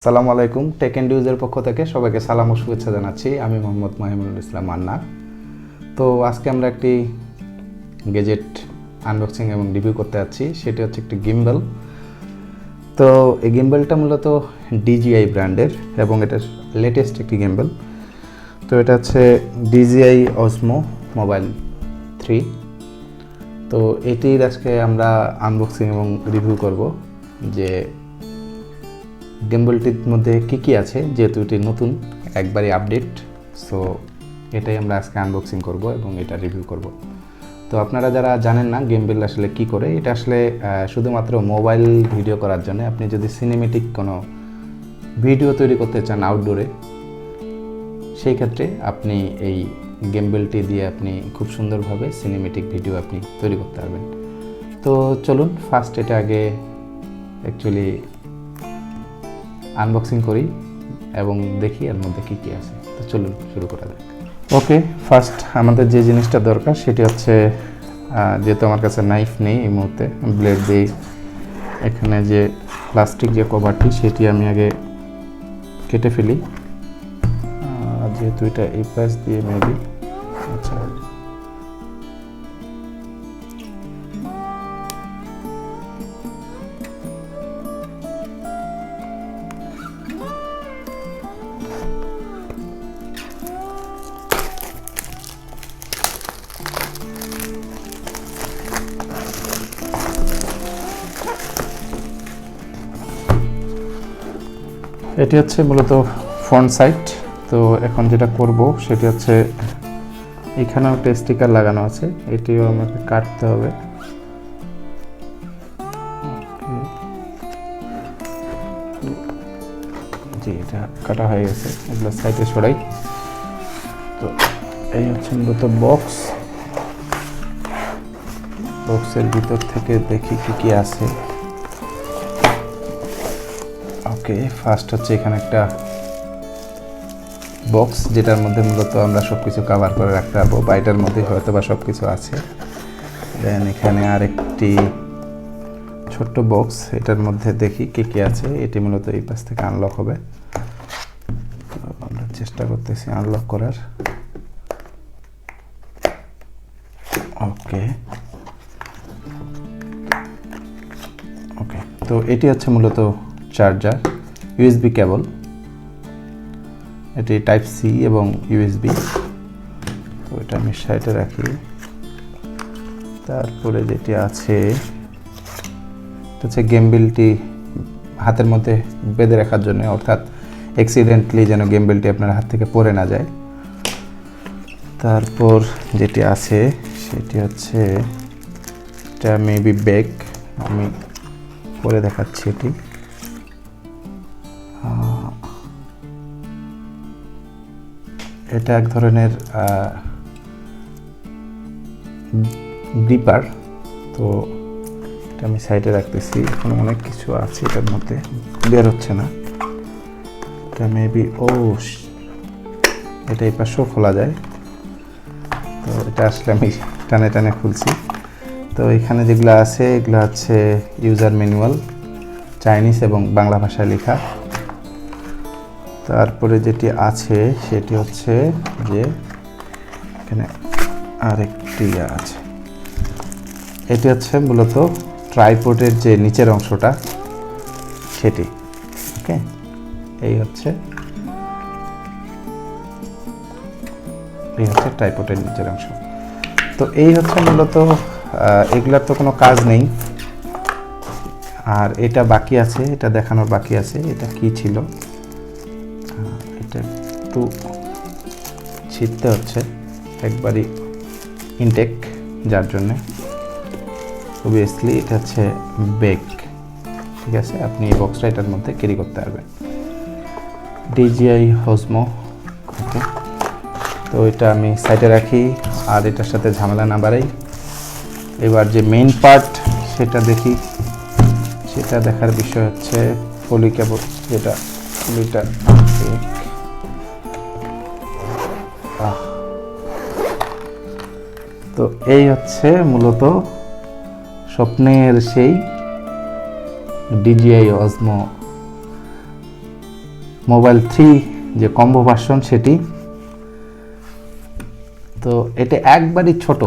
আসসালামু আলাইকুম, take and ইউজের পক্ষ থেকে সবাইকে সালাম ও শুভেচ্ছা জানাচ্ছি। আমি মোহাম্মদ মাহিমুল ইসলাম মান্না। তো আজকে আমরা একটি গ্যাজেট আনবক্সিং এবং রিভিউ করতে যাচ্ছি, সেটি হচ্ছে একটি গিম্বল। তো এই গিম্বলটা মূলত DJI ব্র্যান্ডের এবং এটা লেটেস্ট একটি গিম্বল। তো এটা হচ্ছে DJI OSMO মোবাইল 3। তো এটির আজকে আমরা আনবক্সিং এবং রিভিউ করব যে গিম্বলটির মধ্যে কী আছে, যেহেতু এটি নতুন একবারই আপডেট। সো এটাই আমরা আজকে আনবক্সিং করব এবং এটা রিভিউ করব। তো আপনারা যারা জানেন না গিম্বল আসলে কি করে, এটা আসলে শুধুমাত্র মোবাইল ভিডিও করার জন্য। আপনি যদি সিনেমেটিক কোনো ভিডিও তৈরি করতে চান আউটডোরে, সেই ক্ষেত্রে আপনি এই গিম্বলটি দিয়ে আপনি খুব সুন্দরভাবে সিনেমেটিক ভিডিও আপনি তৈরি করতে পারবেন। তো চলুন ফার্স্ট এটা আগে অ্যাকচুয়ালি আনবক্সিং করি এবং দেখি এর মধ্যে কী কী আছে। তো চলুন শুরু করা যাক। ওকে, ফার্স্ট আমাদের যে জিনিসটা দরকার সেটি হচ্ছে, যেহেতু আমার কাছে নাইফ নেই এই মুহূর্তে, ব্লেড দিয়ে এখানে যে প্লাস্টিক যে কভারটি সেটি আমি আগে কেটে ফেলি, যেহেতু এটা এই পাশ দিয়ে মেবি। আচ্ছা, এটি হচ্ছে মূলত ফ্রন্ট সাইড। তো এখন যেটা করব সেটি হচ্ছে, এখানেও একটা স্টিকার লাগানো আছে, এটিও আমাকে কাটতে হবে। জি, এটা কাটা হয়ে গেছে, এগুলো সাইডে সরাই। তো এই হচ্ছে মূলত বক্সের ভিতর থেকে দেখি কি আছে। ওকে, ফার্স্ট হচ্ছে এখানে একটা বক্স, যেটার মধ্যে মূলত আমরা সব কিছু কভার করে রাখতে পারবো, বা এটার মধ্যে হয়তো বা সব কিছু আছে। দেন এখানে আরেকটি ছোট্ট বক্স, এটার মধ্যে দেখি কি আছে। এটি মূলত এই পাশ থেকে আনলক হবে। আমরা চেষ্টা করতেছি আনলক করার। ওকে, তো এটি হচ্ছে মূলত চার্জার, ইউএসবি কেবল। এটি টাইপ সি এবং ইউএসবি। তো এটা আমি সাইডে রাখি। তারপরে যেটি আছে এটা হচ্ছে গিম্বলটি হাতের মধ্যে বেঁধে রাখার জন্য, অর্থাৎ অ্যাক্সিডেন্টলি যেন গিম্বলটি আপনার হাত থেকে পড়ে না যায়। তারপর যেটি আছে সেটি হচ্ছে, এটা মেবি ব্যাগ, আমি পরে দেখাচ্ছি। এটি এটা এক ধরনের গ্রিপার। তো এটা আমি সাইডে রাখতেছি, এখন অনেক কিছু আছে এটার মধ্যে, বের হচ্ছে না। এটা মেবি এটা এই পাশেও খোলা যায়। তো এটা আসলে আমি টানে টানে খুলছি। তো এখানে যেগুলো আছে এগুলো হচ্ছে ইউজার ম্যানুয়াল, চাইনিজ এবং বাংলা ভাষায় লেখা। তারপরে যেটি আছে সেটি হচ্ছে যে এখানে আরেকটি আছে, এটি হচ্ছে মূলত ট্রাইপডের যে নিচের অংশটা সেটি। ওকে, এই হচ্ছে ট্রাইপডের নিচের অংশ। তো এই হচ্ছে মূলত, এগুলার তো কোনো কাজ নেই। আর এটা বাকি আছে, এটা দেখানোর বাকি আছে। এটা কি ছিল, এটা একটু ছিঁড়তে হচ্ছে, একবারই ইনটেক, যার জন্যে অবভিয়াসলি এটা হচ্ছে ব্যাগ। ঠিক আছে, আপনি এই বক্সটা এটার মধ্যে ক্যারি করতে পারবেন। DJI OSMO। ওকে, তো এটা আমি সাইডে রাখি আর এটার সাথে ঝামেলা না বাড়াই। এবার যে মেইন পার্ট সেটা দেখি। সেটা দেখার বিষয় হচ্ছে পলি কেবল, যেটা পলিটা। তো এই হচ্ছে মূলত স্বপ্নের সেই DJI OSMO মোবাইল 3 যে কম্বো ভার্সন সেটি। তো এটা একবারই ছোট,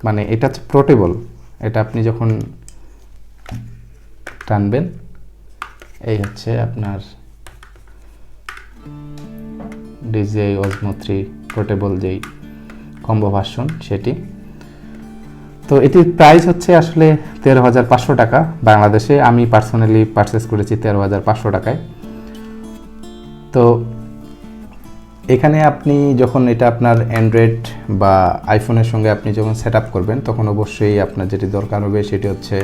মানে এটা হচ্ছে পোর্টেবল। এটা আপনি যখন টানবেন, এই হচ্ছে আপনার DJI OSMO 3 পোর্টেবল যেই কম্বো ভার্সন সেটি। তো এটির প্রাইস হচ্ছে আসলে 13,500 টাকা বাংলাদেশে। আমি পার্সোনালি পারচেস করেছি 13,500 টাকায়। তো এখানে আপনি যখন এটা আপনার অ্যান্ড্রয়েড বা আইফোনের সঙ্গে আপনি যখন সেট আপ করবেন, তখন অবশ্যই আপনার যেটি দরকার হবে সেটি হচ্ছে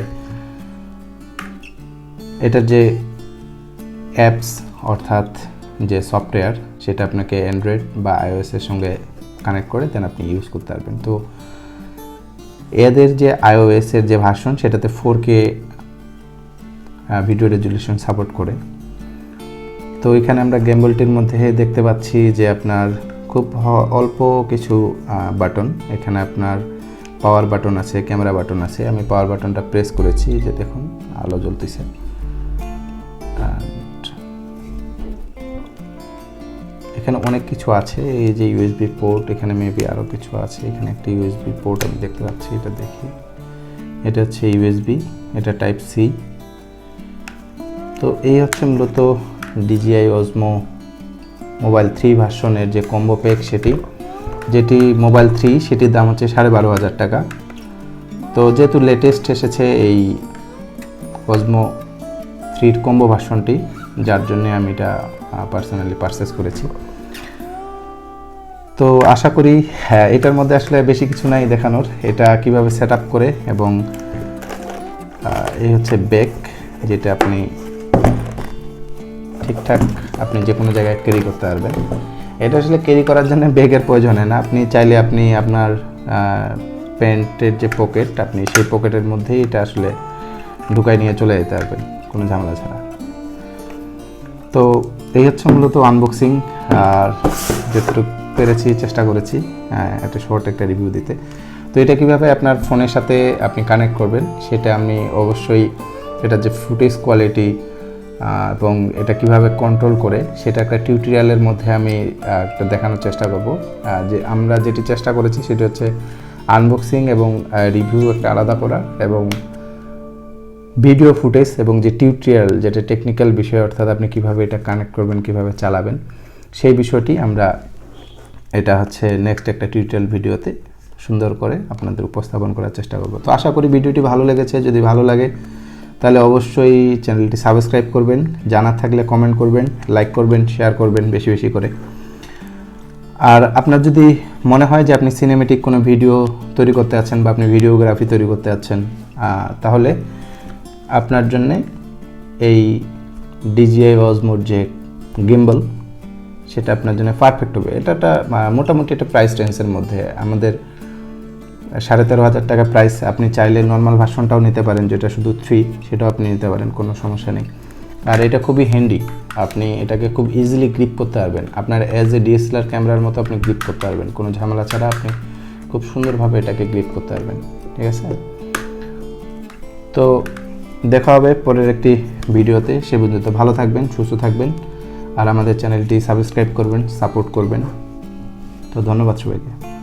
এটার যে অ্যাপস অর্থাৎ যে সফটওয়্যার, সেটা আপনাকে অ্যান্ড্রয়েড বা iOS এর সঙ্গে কানেক্ট করে দেন আপনি ইউজ করতে পারবেন। তো এদের যে iOS এর যে ভার্সন সেটাতে 4K ভিডিও রেজুলেশন সাপোর্ট করে। তো এখানে আমরা গেমবলটির মধ্যে দেখতে পাচ্ছি যে আপনার খুব অল্প কিছু বাটন। এখানে আপনার পাওয়ার বাটন আছে, ক্যামেরা বাটন আছে। আমি পাওয়ার বাটনটা প্রেস করেছি, যে দেখুন আলো জ্বলতেছে। এখানে অনেক কিছু আছে, এই যে ইউএসবি পোর্ট, এখানে মেবি আরও কিছু আছে। এখানে একটা ইউএসবি পোর্ট আমি দেখতে পাচ্ছি, এটা দেখি, এটা হচ্ছে ইউএসবি, এটা টাইপ সি। তো এই হচ্ছে মূলত DJI OSMO মোবাইল 3 ভার্সনের যে কম্বো প্যাক সেটি, যেটি মোবাইল 3 সেটির দাম হচ্ছে 12,500 টাকা। তো যেহেতু লেটেস্ট এসেছে এই OSMO 3 কম্বো ভার্সনটি, যার জন্য আমি এটা পার্সোনালি পারচেস করেছি। তো আশা করি হ্যাঁ, এটার মধ্যে আসলে বেশি কিছু নাই দেখানোর। এটা কিভাবে সেট আপ করে, এবং এই হচ্ছে ব্যাগ, যেটা আপনি ঠিকঠাক আপনি যে কোনো জায়গায় ক্যারি করতে পারবেন। এটা আসলে ক্যারি করার জন্য ব্যাগের প্রয়োজন হয় না। আপনি চাইলে আপনি আপনার প্যান্টের যে পকেট, আপনি সেই পকেটের মধ্যেই এটা আসলে ঢুকাই নিয়ে চলে যেতে পারবেন কোনো ঝামেলা ছাড়া। তো এই হচ্ছে মূলত আনবক্সিং, আর যতটুকু পেরেছি চেষ্টা করেছি একটা শর্ট একটা রিভিউ দিতে। তো এটা কিভাবে আপনার ফোনের সাথে আপনি কানেক্ট করবেন সেটা আমি অবশ্যই, এটা যে ফুটেজ কোয়ালিটি এবং এটা কিভাবে কন্ট্রোল করে সেটা একটা টিউটোরিয়ালের মধ্যে আমি একটা দেখানোর চেষ্টা করব। যে আমরা যেটি চেষ্টা করেছি সেটা হচ্ছে আনবক্সিং এবং রিভিউ একটা আলাদা করা, এবং ভিডিও ফুটেজ এবং যে টিউটোরিয়াল যেটা টেকনিক্যাল বিষয়, অর্থাৎ আপনি কিভাবে এটা কানেক্ট করবেন, কিভাবে চালাবেন, সেই বিষয়টি আমরা এটা হচ্ছে নেক্সট একটা টিউটোরিয়াল ভিডিওতে সুন্দর করে আপনাদের উপস্থাপন করার চেষ্টা করব। তো আশা করি ভিডিওটি ভালো লেগেছে। যদি ভালো লাগে তাহলে অবশ্যই চ্যানেলটি সাবস্ক্রাইব করবেন, জানার থাকলে কমেন্ট করবেন, লাইক করবেন, শেয়ার করবেন বেশি বেশি করে। আর আপনার যদি মনে হয় যে আপনি সিনেমেটিক কোনো ভিডিও তৈরি করতে আছেন বা আপনি ভিডিওগ্রাফি তৈরি করতে আছেন, তাহলে আপনার জন্যে এই DJI OSMO যে গিম্বল সেটা আপনার জন্য পারফেক্ট হবে। এটা মোটামুটি একটা প্রাইস রেঞ্জের মধ্যে, আমাদের 13,500 টাকা প্রাইস। আপনি চাইলে নর্মাল ভার্সনটাও নিতে পারেন, যেটা শুধু 3, সেটাও আপনি নিতে পারেন, কোনো সমস্যা নেই। আর এটা খুবই হ্যান্ডি, আপনি এটাকে খুব ইজিলি গ্রিপ করতে পারবেন। আপনার অ্যাজ এ DSLR ক্যামেরার মতো আপনি গ্রিপ করতে পারবেন, কোনো ঝামেলা ছাড়া আপনি খুব সুন্দরভাবে এটাকে গ্রিপ করতে পারবেন। ঠিক আছে, তো দেখা হবে পরের একটি ভিডিওতে। সে পর্যন্ত ভালো থাকবেন, সুস্থ থাকবেন, আর আমাদের চ্যানেলটি সাবস্ক্রাইব করবেন, সাপোর্ট করবেন। তো ধন্যবাদ সবাইকে।